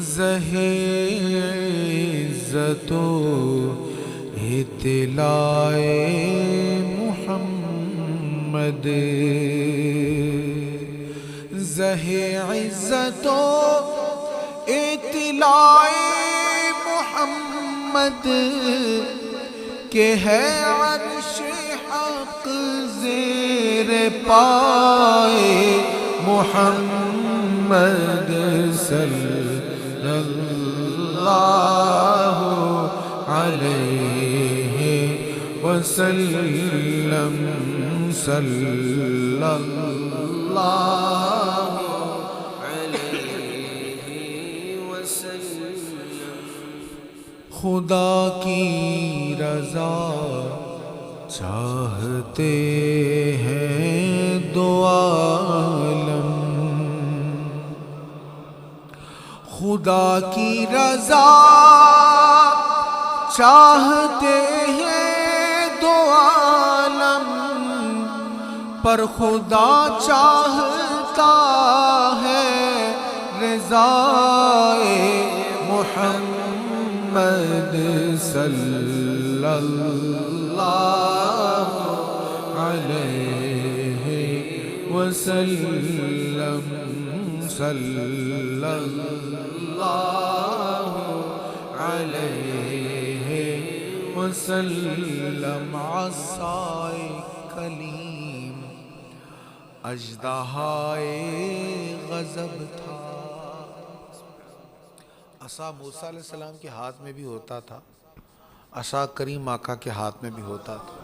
زہے عزت و اطلاع محمد، زہے عزت و اطلاع محمد کہ ہے عرش حق زیر پائے محمد صلی اللہ علیہ وسلم، صلی اللہ علیہ وسلم۔ خدا کی رضا چاہتے ہیں دو عالم، خدا کی رضا چاہتے ہیں دو عالم، پر خدا چاہتا ہے رضائے محمد صلی اللہ علیہ وسلم، صلی اللہ علیہ وسلم۔ عصائے کلیم اژدہائے غضب تھا۔ عصا موسیٰ علیہ السلام کے ہاتھ میں بھی ہوتا تھا، عصا کریم آقا کے ہاتھ میں بھی ہوتا تھا۔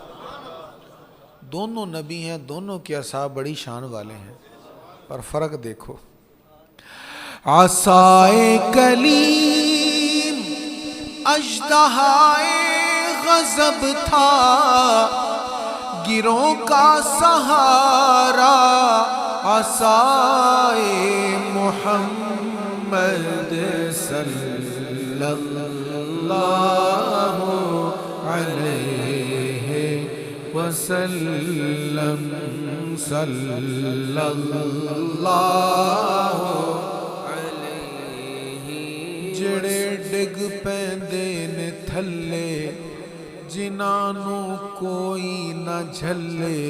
دونوں نبی ہیں، دونوں کی عصا بڑی شان والے ہیں، پر فرق دیکھو۔ عصائے کلیم اژدہائے غضب تھا، گروہ کا سہارا عصائے محمد صلی اللہ علیہ وسلم، صلی اللہ علیہ۔ جڑے ڈگ پیندے نے تھلے جنہاں نو کوئی نہ جھلے،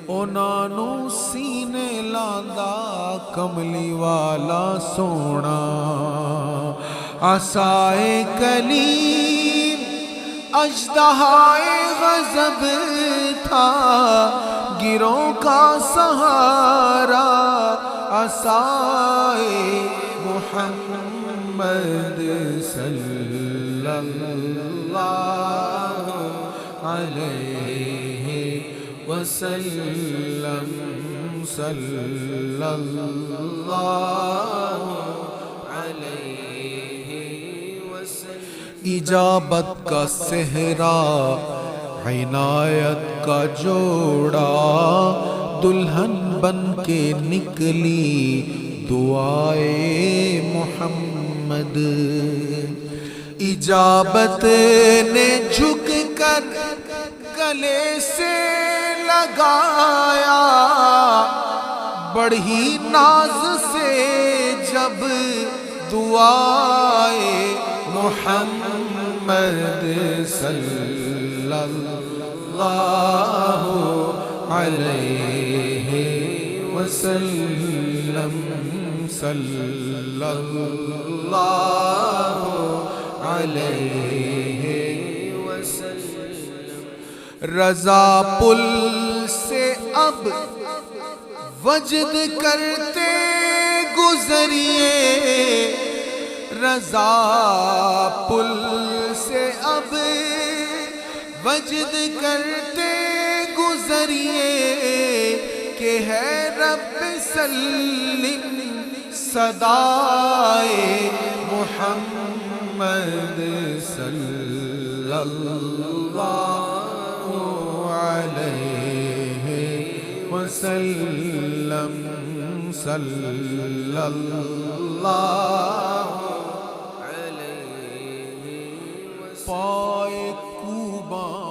انہاں نو سینے لاندا کملی والا سونا۔ عصائے کلیم اژدہائے غضب تھا، گروہ کا سہارا عصائے محمد صلی اللہ علیہ وسلم، صلی اللہ علیہ وسلم۔ اجابت کا صحرا عنایت کا جوڑا، دلہن بن کے نکلی دعائے محمد۔ اجابت نے جھک کر گلے سے لگایا، بڑھی ناز سے جب دعائے محمد صلی اللہ علیہ وسلم، صلی اللہ علیہ وسلم۔ رضا پل سے اب وجد کرتے گزریے، رضا پل سے اب وجد کرتے گزریے، کہ ہے رب سلم صدائے محمد صلی اللہ علیہ وسلم، صلی اللہ علیہ وسلم۔ پائے کوباں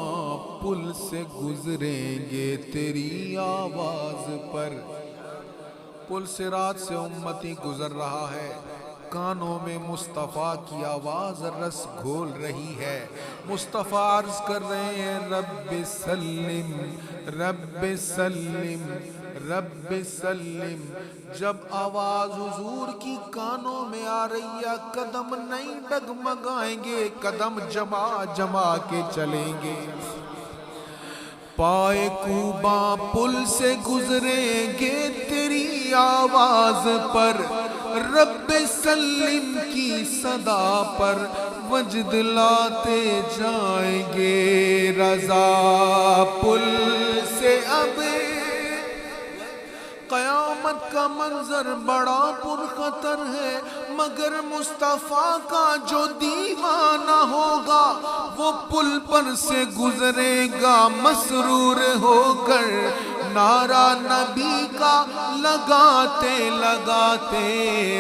پل سے گزریں گے تیری آواز پر، پل صراط سے امتی گزر رہا ہے، کانوں میں مصطفیٰ کی آواز رس گھول رہی ہے. مصطفیٰ عرض کر رہے ہیں رب سلم رب سلم رب سلم. جب آواز حضور کی کانوں میں آ رہی ہے قدم نہیں ڈگمگائیں گے، قدم جما جما کے چلیں گے. پائے کوباں پل سے گزریں گے تیری آواز پر، رب سلم کی صدا پر وجد لاتے جائیں گے. رضا پل سے اب قیامت کا منظر بڑا پرخطر ہے، مگر مصطفیٰ کا جو دیوانہ ہوگا وہ پل پر سے گزرے گا مسرور ہو کر. نعرہ نبی کا لگاتے لگاتے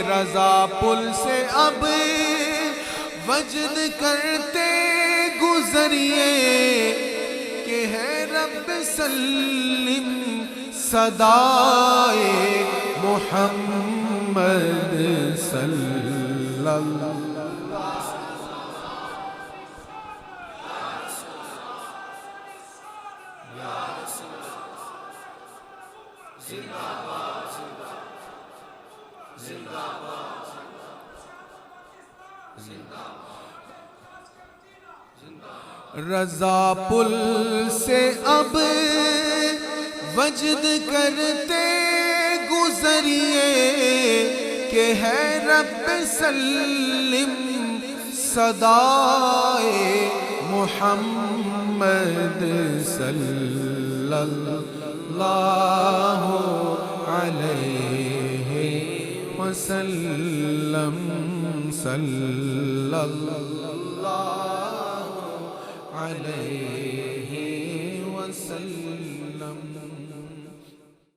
رضا پل سے اب وجد کرتے گزریے کہ ہے رب سلم صدائے محمد صلی اللہ. رضا پل سے اب وجد کرتے گزریے کہ ہے رب سلم صدائے محمد صلی اللہ علیہ وسلم صلی اللہ علیہ وسلم.